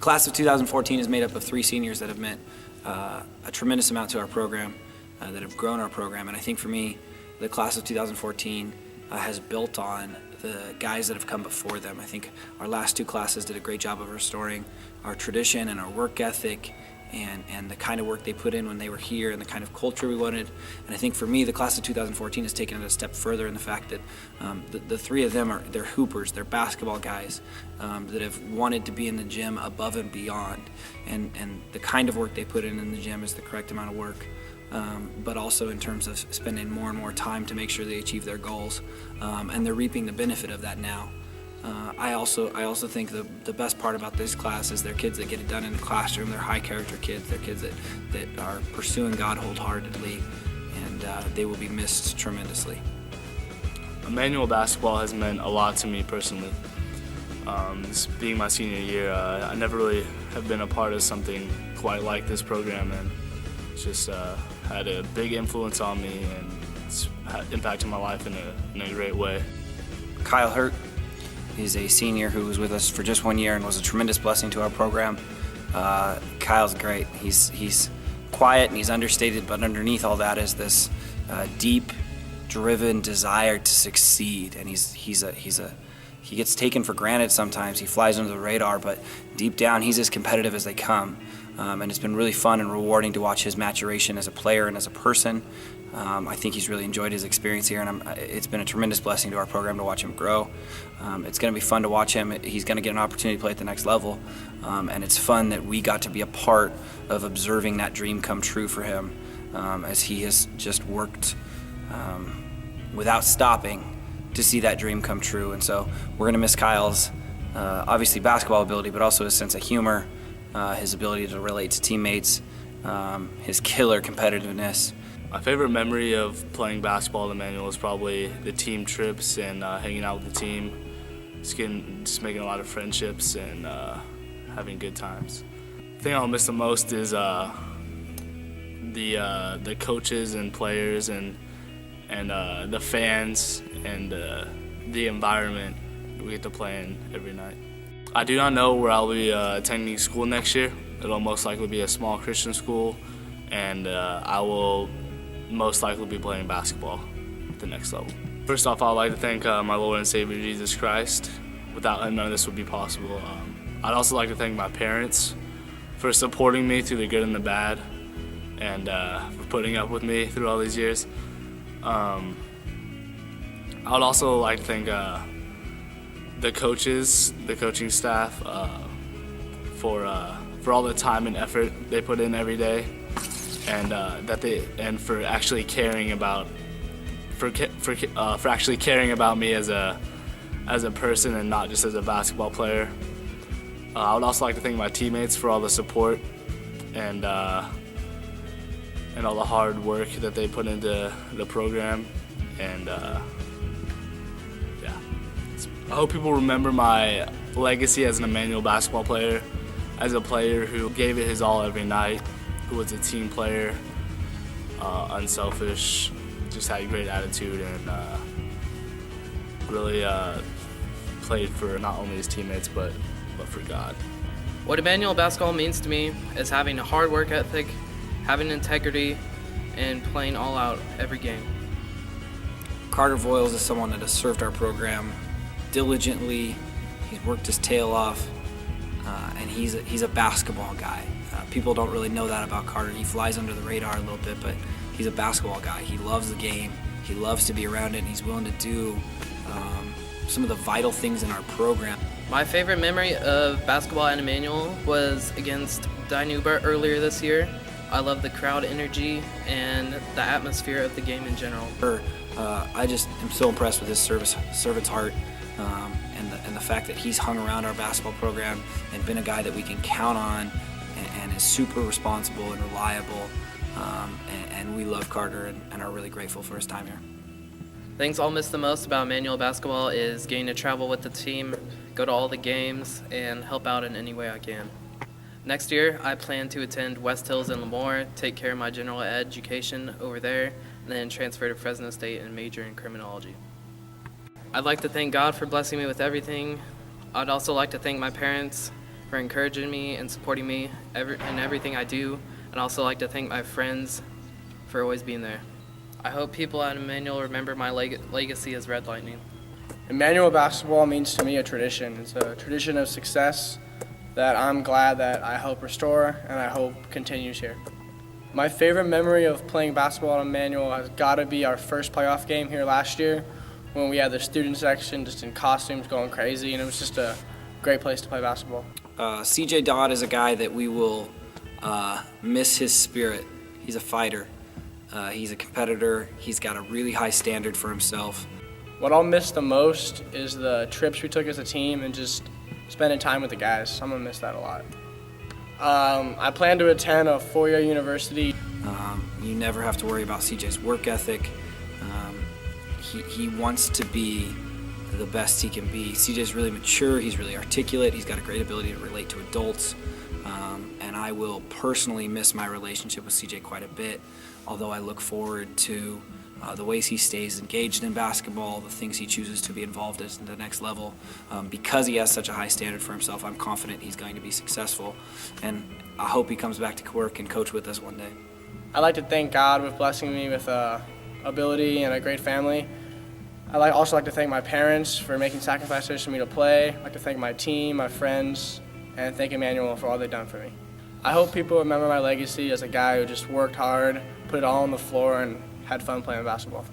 class of 2014 is made up of 3 seniors that have meant a tremendous amount to our program, that have grown our program. And I think for me, the class of 2014 has built on the guys that have come before them. I think our last 2 classes did a great job of restoring our tradition and our work ethic and the kind of work they put in when they were here and the kind of culture we wanted. And I think for me, the class of 2014 has taken it a step further in the fact that the 3 of them they're hoopers, they're basketball guys that have wanted to be in the gym above and beyond. And the kind of work they put in the gym is the correct amount of work. But also in terms of spending more and more time to make sure they achieve their goals, and they're reaping the benefit of that now. I also think the best part about this class is they're kids that get it done in the classroom. They're high character kids. They're kids that are pursuing God wholeheartedly, and they will be missed tremendously. Immanuel Basketball has meant a lot to me personally. This being my senior year, I never really have been a part of something quite like this program, and it's just had a big influence on me, and it's impacted my life in a great way. Kyle Hurt is a senior who was with us for just 1 year and was a tremendous blessing to our program. Kyle's great. He's quiet and he's understated, but underneath all that is this deep, driven desire to succeed. And he gets taken for granted sometimes. He flies under the radar, but deep down he's as competitive as they come. And it's been really fun and rewarding to watch his maturation as a player and as a person. I think he's really enjoyed his experience here, and it's been a tremendous blessing to our program to watch him grow. It's going to be fun to watch him. He's going to get an opportunity to play at the next level, and it's fun that we got to be a part of observing that dream come true for him, as he has just worked without stopping to see that dream come true. And so we're going to miss Kyle's obviously basketball ability, but also his sense of humor, his ability to relate to teammates, his killer competitiveness. My favorite memory of playing basketball at Immanuel is probably the team trips and hanging out with the team, just making a lot of friendships and having good times. The thing I'll miss the most is the coaches and players and the fans and the environment we get to play in every night. I do not know where I'll be attending school next year. It'll most likely be a small Christian school, and I will most likely be playing basketball at the next level. First off, I'd like to thank my Lord and Savior Jesus Christ. Without him, none of this would be possible. I'd also like to thank my parents for supporting me through the good and the bad, and for putting up with me through all these years. I would also like to thank the coaches, the coaching staff, for all the time and effort they put in every day, and for actually caring about actually caring about me as a person and not just as a basketball player. I would also like to thank my teammates for all the support and all the hard work that they put into the program, and I hope people remember my legacy as an Immanuel basketball player, as a player who gave it his all every night, who was a team player, unselfish, just had a great attitude, and really played for not only his teammates but for God. What Immanuel basketball means to me is having a hard work ethic, having integrity, and playing all out every game. Carter Voyles is someone that has served our program diligently. He's worked his tail off, and he's a basketball guy. People don't really know that about Carter. He flies under the radar a little bit, but he's a basketball guy. He loves the game. He loves to be around it, and he's willing to do some of the vital things in our program. My favorite memory of basketball at Immanuel was against Dynuba earlier this year. I love the crowd energy and the atmosphere of the game in general. I just am so impressed with his servant's heart, and the fact that he's hung around our basketball program and been a guy that we can count on, and is super responsible and reliable. And we love Carter and are really grateful for his time here. Things I'll miss the most about Immanuel basketball is getting to travel with the team, go to all the games, and help out in any way I can. Next year, I plan to attend West Hills in Lemoore, take care of my general education over there, and then transfer to Fresno State and major in criminology. I'd like to thank God for blessing me with everything. I'd also like to thank my parents for encouraging me and supporting me in everything I do. And I'd also like to thank my friends for always being there. I hope people at Immanuel remember my legacy as Red Lightning. Immanuel Basketball means to me a tradition. It's a tradition of success that I'm glad that I help restore and I hope continues here. My favorite memory of playing basketball at Immanuel has got to be our first playoff game here last year when we had the student section just in costumes going crazy, and it was just a great place to play basketball. CJ Dodd is a guy that we will miss his spirit. He's a fighter. He's a competitor. He's got a really high standard for himself. What I'll miss the most is the trips we took as a team and just spending time with the guys. I'm going to miss that a lot. I plan to attend a four-year university. You never have to worry about CJ's work ethic. He wants to be the best he can be. CJ's really mature, he's really articulate, he's got a great ability to relate to adults, and I will personally miss my relationship with CJ quite a bit, although I look forward to the ways he stays engaged in basketball, the things he chooses to be involved in at the next level. Because he has such a high standard for himself, I'm confident he's going to be successful, and I hope he comes back to work and coach with us one day. I'd like to thank God for blessing me with ability and a great family. I'd also like to thank my parents for making sacrifices for me to play. I'd like to thank my team, my friends, and thank Immanuel for all they've done for me. I hope people remember my legacy as a guy who just worked hard, put it all on the floor, and had fun playing basketball.